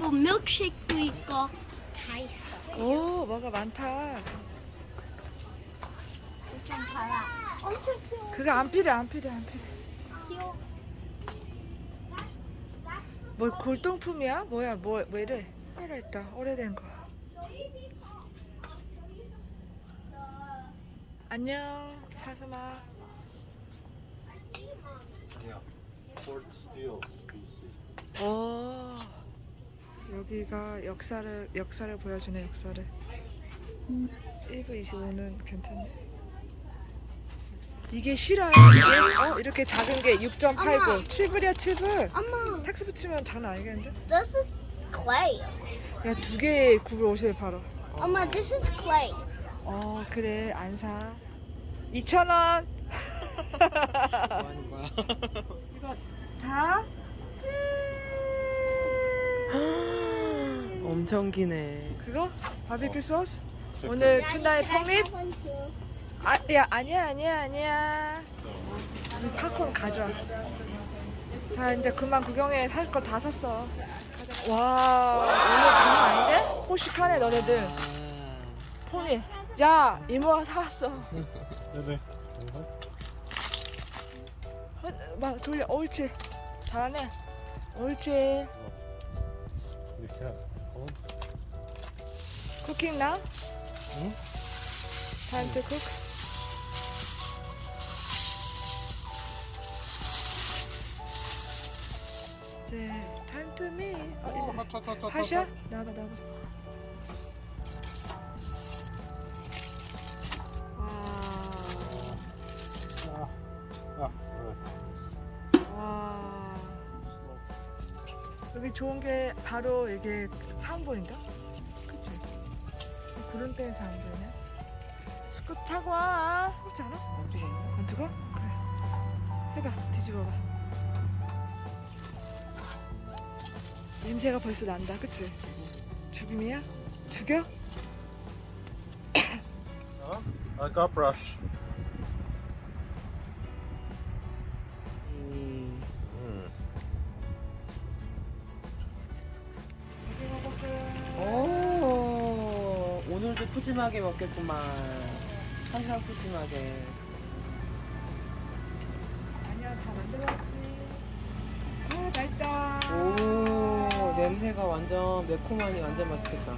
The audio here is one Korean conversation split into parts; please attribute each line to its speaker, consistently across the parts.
Speaker 1: 있고 밀크쉐이크도 있고 다 있어.
Speaker 2: 오, 뭐가 많다.
Speaker 1: 좀 봐라. 엄청 귀여워.
Speaker 2: 그거 안 필요해, 안 필요해, 안 필요해.
Speaker 1: 귀여워.
Speaker 2: 뭐 골동품이야? 뭐야, 뭐 이래? 하나 있다, 오래된 거. 안녕, 사슴아.
Speaker 3: Yeah. Port steel pieces.
Speaker 2: 오, 여기가 역사를 보여주네, 역사를. 1부 25는 괜찮네. 이게 실화야? 이게? 이렇게 작은 게 6.89. 7불이야, 7불.
Speaker 1: 엄마,
Speaker 2: 텍스 붙이면 장난 아니겠는데?
Speaker 1: this is clay.
Speaker 2: 야, 두 개에 950에 팔아.
Speaker 1: 엄마, this is clay.
Speaker 2: 그래, 안 사. 2,000원.
Speaker 3: 뭐 하는 거야?
Speaker 2: 이거, 자, 짠.
Speaker 3: 엄청 기네.
Speaker 2: 그거? 바비큐 소스? 오늘 투나의 폭립? 야, 아니야. 팝콘 가져왔어. 자, 이제 그만 구경해. 살 거 다 샀어. 가자. 와, 오늘 장난 아닌데? 호식하네, 너네들. 폰이. 야, 이모가 사왔어.
Speaker 3: 네네.
Speaker 2: 막 돌려. 옳지. 잘하네. 옳지.
Speaker 3: 이렇게.
Speaker 2: 쿠킹 now?
Speaker 3: 응?
Speaker 2: Time to cook. 이제 time to me. 이제 하셔? 나와봐. 와. 여기 좋은 게 바로 이게 차 안 보인다? 그치? 구름 때문에 잘 안 보이네. 스쿠터 타고 와. 그렇지 않아? 안 뜨거? 그래. 해봐. 뒤집어봐. 냄새가 벌써 난다. 그치? 죽임이야? 죽여?
Speaker 3: I got brush.
Speaker 2: 자기 먹었어요.
Speaker 4: 오, 오늘도 푸짐하게 먹겠구만. 항상 푸짐하게.
Speaker 2: 아니야, 다 만들어왔지. 아, 맛있다.
Speaker 4: 오, 냄새가 완전 매콤하니 완전 맛있겠다.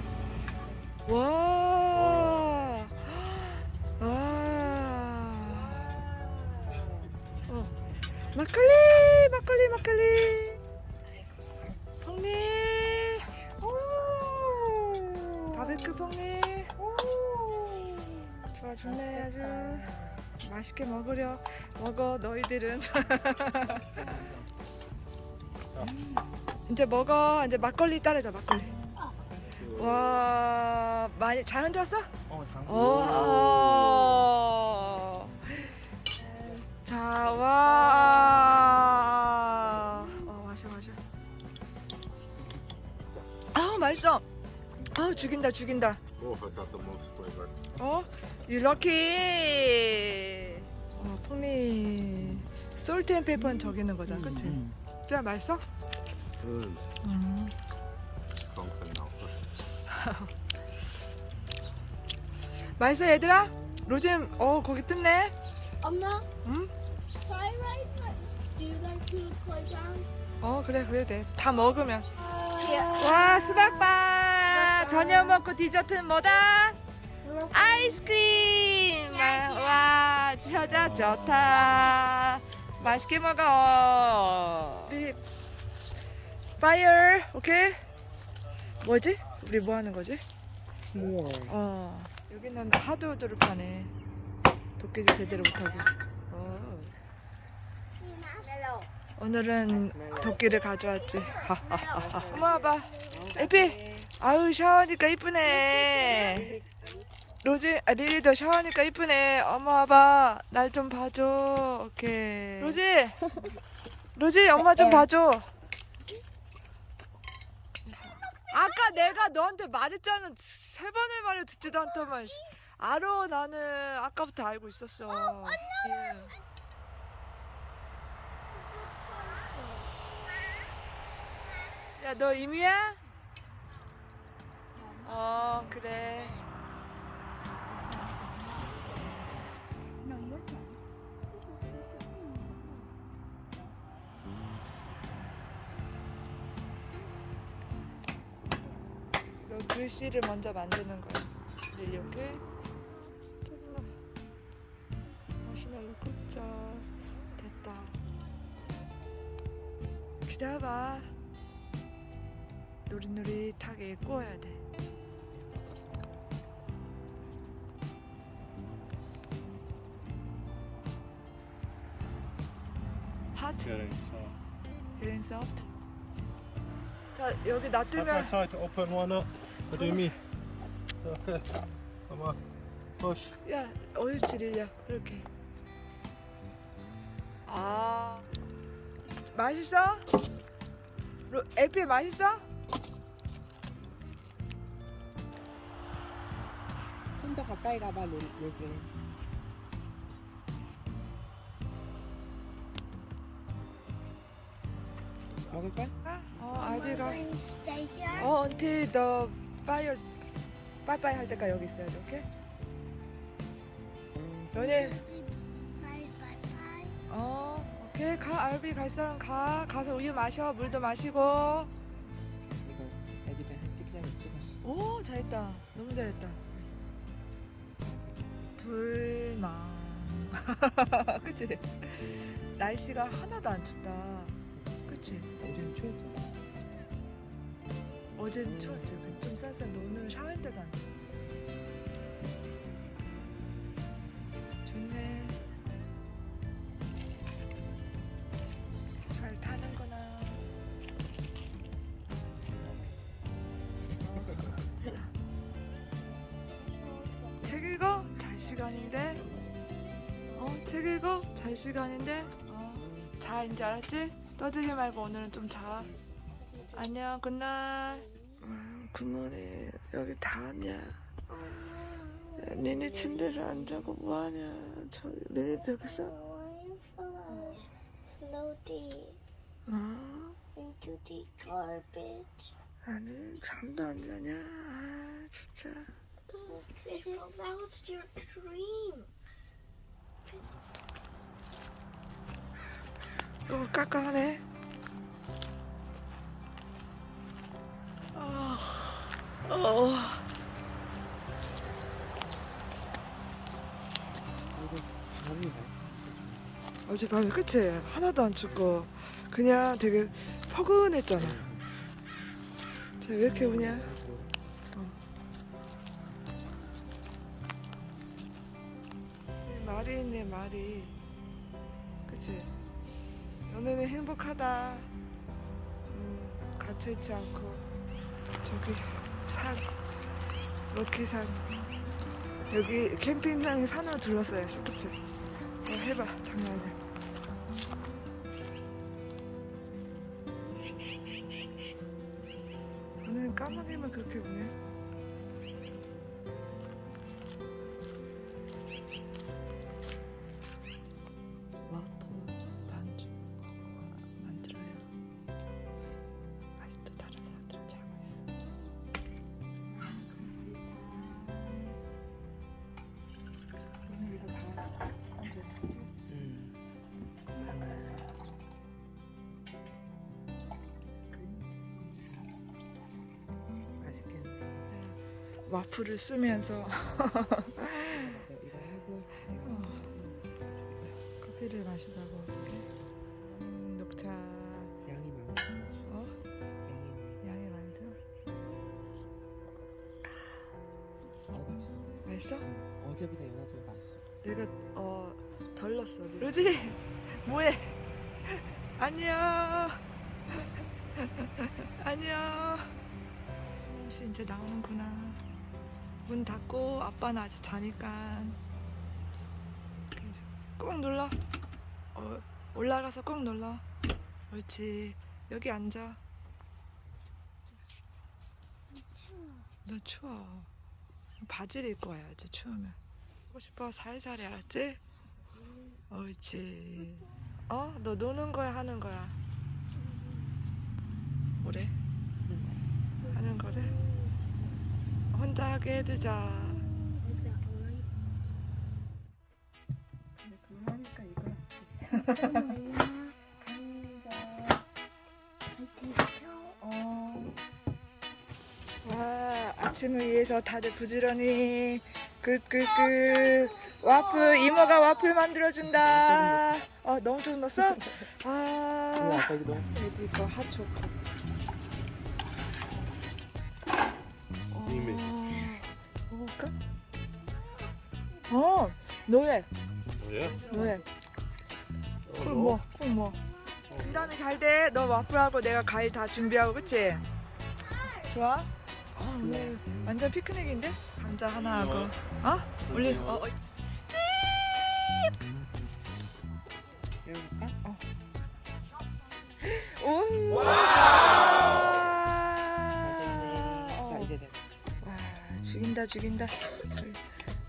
Speaker 2: 와. 막걸리. 성님. 바베큐 펑님. 좋네, 아주. 맛있게 먹어, 너희들은. 이제 먹어. 이제 막걸리 따르자, 막걸리. 와, 많이 잘 흔들었어? 자, 와. 마셔. 아우, 맛있어. 아우, 죽인다.
Speaker 3: Oh, I got the most flavor.
Speaker 2: You lucky. 콩니. 솔트 앤 페이퍼는 저기 있는 거잖아, 그치? 진짜 맛있어?
Speaker 3: Something else.
Speaker 2: 맛있어, 얘들아? 로즘, 거기 뜯네?
Speaker 1: 엄마,
Speaker 2: 응?
Speaker 1: try right, but do that to the playground.
Speaker 2: 그래 돼. 다 먹으면. 와, 수박바. 저녁 먹고 디저트는 뭐다? 아이스크림. 와, 진짜 좋다. 맛있게 먹어. 우리 파이어, 오케이? 뭐지? 우리 뭐 하는 거지? 여기는 하드우드를 파네. 도끼질 제대로 못하고. 오늘은 도끼를 가져왔지. 엄마 와봐. 에피. 아유, 샤워하니까 이쁘네. 리리도 샤워하니까 이쁘네. 엄마 와봐. 날 좀 봐줘. 오케이. 로지, 엄마 좀 봐줘. 아까 내가 너한테 말했잖아. 3번을 말해 듣지도 않더만. 알아, 나는 아까부터 알고 있었어. 야, 너 임이야? 그래.
Speaker 1: No, you're fine.
Speaker 2: 너 글씨를 먼저 만드는 거야. 이렇게. 마시멜로 굽자. 됐다. 기다려봐. 노릇노릇하게 구워야 돼. 핫?
Speaker 3: Getting soft.
Speaker 2: Getting soft? 자, 여기
Speaker 3: Have I
Speaker 2: 놔두면
Speaker 3: tried to open one up? What do you mean? Okay. Come on. Push.
Speaker 2: 야, 옳지 릴리야. 그렇게. 아, 맛있어? 에피 맛있어?
Speaker 4: 좀 더 가까이 가봐, 로즐린. 먹을까?
Speaker 2: 아비가.
Speaker 1: Stay here.
Speaker 2: until the fire 빠이빠이 할 때까지 여기 있어야 돼, 오케이? 너네,
Speaker 1: Bye, bye, bye.
Speaker 2: 오케이. 가, 알비 갈 사람 가. 가서 우유 마셔. 물도 마시고.
Speaker 4: 이거 애기들 찍자면 찍었어.
Speaker 2: 오, 잘했다. 너무 잘했다. 불망. 그치? 날씨가 하나도 안 춥다. 그치?
Speaker 4: 어제는 추웠잖아.
Speaker 2: 어젠 추웠지. 좀 쌀쌀한데 오늘은 샤워할 때도 안 돼. 좋네. 잘 타는구나. 책 읽어? 잘 시간인데? 책 읽어? 잘 시간인데? 자, 이제 알았지? 떠들지 말고 오늘은 좀 자. 안녕, 굿나잇. 굿모닝. 여기 다 왔냐? 야, 니네 침대에서 안 자고 뭐하냐? 니네 저기서?
Speaker 1: Why flush slowly
Speaker 2: 어?
Speaker 1: into the garbage?
Speaker 2: 아니, 잠도 안 자냐? 아, 진짜.
Speaker 1: That was your dream.
Speaker 2: 또 깜깜하네.
Speaker 4: 이거 밤이 맛있어, 진짜 좋아.
Speaker 2: 어젯밤에 그치? 하나도 안 춥고 그냥 되게 포근했잖아. 쟤 왜 이렇게 우냐? 말이 있네, 말이. 그치? 너네는 행복하다. 갇혀있지 않고. 저기 산, 로키산. 여기 캠핑장이 산으로 둘러싸여 있어, 그치? 해봐, 장난 아니야. 오늘은 까마귀만 그렇게 우네. 와플 반죽 만들어요. 아직도 다른 사람들은 자고 있어. 오늘 이거 다 만들었지?
Speaker 4: 맛있겠네.
Speaker 2: 와플을 쓰면서
Speaker 4: 이거 하고
Speaker 2: 커피를 마시자고. 어떡해? 녹차.
Speaker 4: 양이 많아.
Speaker 2: 양이 많이 들어?
Speaker 4: 맛있어.
Speaker 2: 맛있어?
Speaker 4: 어제보다 연어즈가 맛있어.
Speaker 2: 내가 덜 넣었어. 루지 뭐해? 안녕. 안녕. 아저씨 이제 나오는구나. 문 닫고 아빠는 아직 자니까 꾹 눌러. 올라가서 꾹 눌러. 옳지. 여기 앉아. 너 추워. 바지를 입고 와야지 추우면. 하고 싶어 살살해, 알았지? 옳지. 너 노는 거야 하는 거야? 뭐래? 하는 거래? 혼자 하게 해두자. 근데 그거 하니까 이거. 와, 아침을 위해서 다들 부지런히 와플 이모가 와플 만들어준다. 너무 조금 넣었어? 아,
Speaker 4: 아까 이거 너무
Speaker 2: 애들 거 핫초코.
Speaker 3: 이미.
Speaker 2: 먹을까? 노예.
Speaker 3: 뭐야?
Speaker 2: 노예. 꿀 뭐. 분담이 잘 돼. 너 와플하고 내가 과일 다 준비하고, 그치? 좋아? 오늘 완전 피크닉인데? 감자 하나 하고. 올리.
Speaker 4: 열어볼까?
Speaker 2: 오.
Speaker 4: 자 이제 돼.
Speaker 2: 와, 죽인다.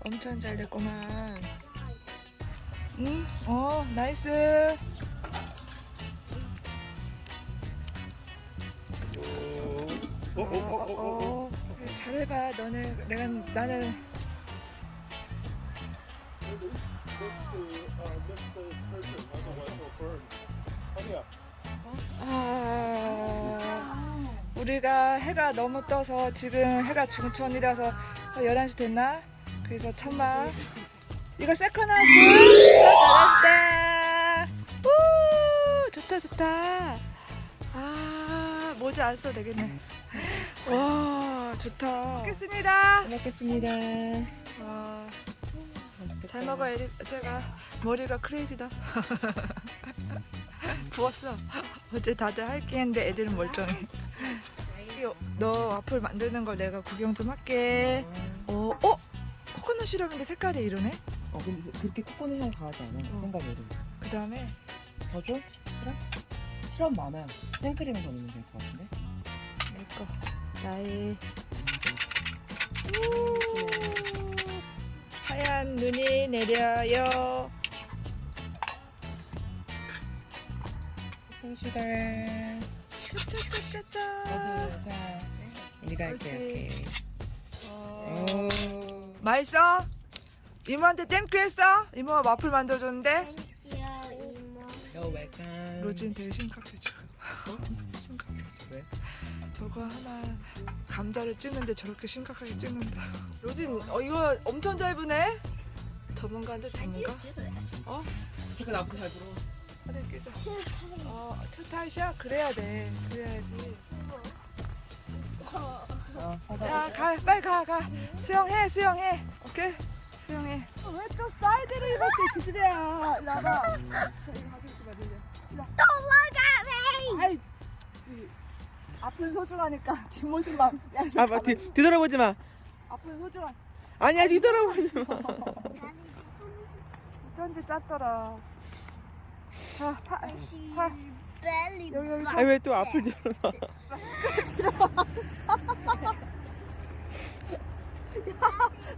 Speaker 2: 엄청 잘 됐구만. 나이스. 잘해봐. 나는. 우리가 해가 너무 떠서 지금 해가 중천이라서 11시 됐나? 그래서 천막. 이거 세컨하우스. 잘한다. 우, 좋다. 모자 안 써도 되겠네. 와, 좋다. 먹겠습니다.
Speaker 4: 먹겠습니다.
Speaker 2: 와, 잘 먹어, 제가 머리가 크레이지다. 부었어. 어제 다들 할게 했는데 애들은 멀쩡해. 너 와플 만드는 걸 내가 구경 좀 할게. 코코넛이라는데 색깔이 이러네.
Speaker 4: 근데 그렇게 코코넛 향 강하지 않아. 생각해도.
Speaker 2: 그 다음에
Speaker 4: 더 줘? 그래? 시럽 많아요. 생크림을 더 넣으면 될 것 같은데.
Speaker 2: 내거 나의 하얀 눈이 내려요.
Speaker 4: 생슈갈.
Speaker 2: 짜짜짜짜.
Speaker 4: 자, 우리가 이렇게.
Speaker 2: 맛있어? 이모한테 땡큐 했어? 이모가 와플 만들어줬는데.
Speaker 4: You're welcome.
Speaker 2: 로진 되게 심각해 지금. 심각해.
Speaker 4: 왜?
Speaker 2: 저거 하나 감자를 찍는데 저렇게 심각하게 찍는다. 로진 이거 엄청 잘 부네. 전문가인데 전문가?
Speaker 4: 잠깐 앞으로 잘 불어.
Speaker 2: 하늘 끼자. 첫 타이샤 그래야 돼. 그래야지. 야, 빨리 가. 수영해. 오케이? 수영해. 왜 또 사이드로 입었어, 지지배야. 나봐.
Speaker 1: Don't look at me!
Speaker 2: 아이, 앞은 소중하니까 뒷모습만.
Speaker 4: 뒤돌아보지 마.
Speaker 2: 앞은 소중한.
Speaker 4: 아니야, 뒤돌아보지 마.
Speaker 2: 어쩐지 짰더라. 자,
Speaker 1: Belly
Speaker 2: 여기.
Speaker 4: 아니, 왜 또 앞을 뒤돌아?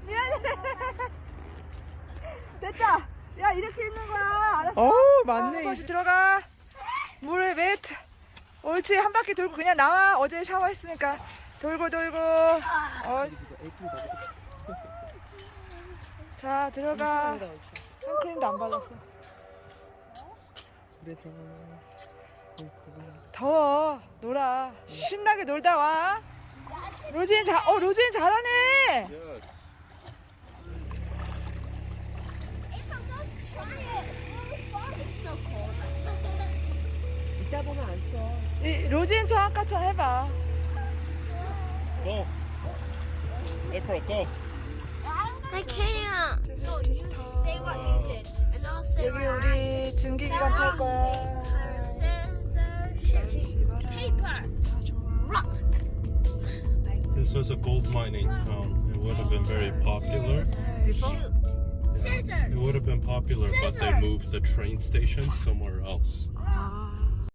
Speaker 2: 미안해. 됐다. 야, 이렇게 있는 거야. 알았어.
Speaker 4: 맞네.
Speaker 2: 다시 들어가. 물에 매트. 옳지. 한 바퀴 돌고 그냥 나와. 어제 샤워했으니까. 돌고. 자, 들어가. 선크림도 안 발랐어.
Speaker 4: 그래서
Speaker 2: 더워. 놀아. 신나게 놀다 와. 로진 잘하네.
Speaker 1: It's so cold.
Speaker 4: 이따 보면 안 추워.
Speaker 2: 로진 저 아까처럼 해봐.
Speaker 3: Go. April, go.
Speaker 1: I can't. Say what you did, and I'll say
Speaker 2: 여기
Speaker 1: what I
Speaker 2: 우리 증기기관 탈 거야.
Speaker 1: Paper.
Speaker 3: This was a gold mining town. It would have been very popular.
Speaker 1: Scissors.
Speaker 3: It would have been popular, but they moved the train station somewhere else.
Speaker 2: 아,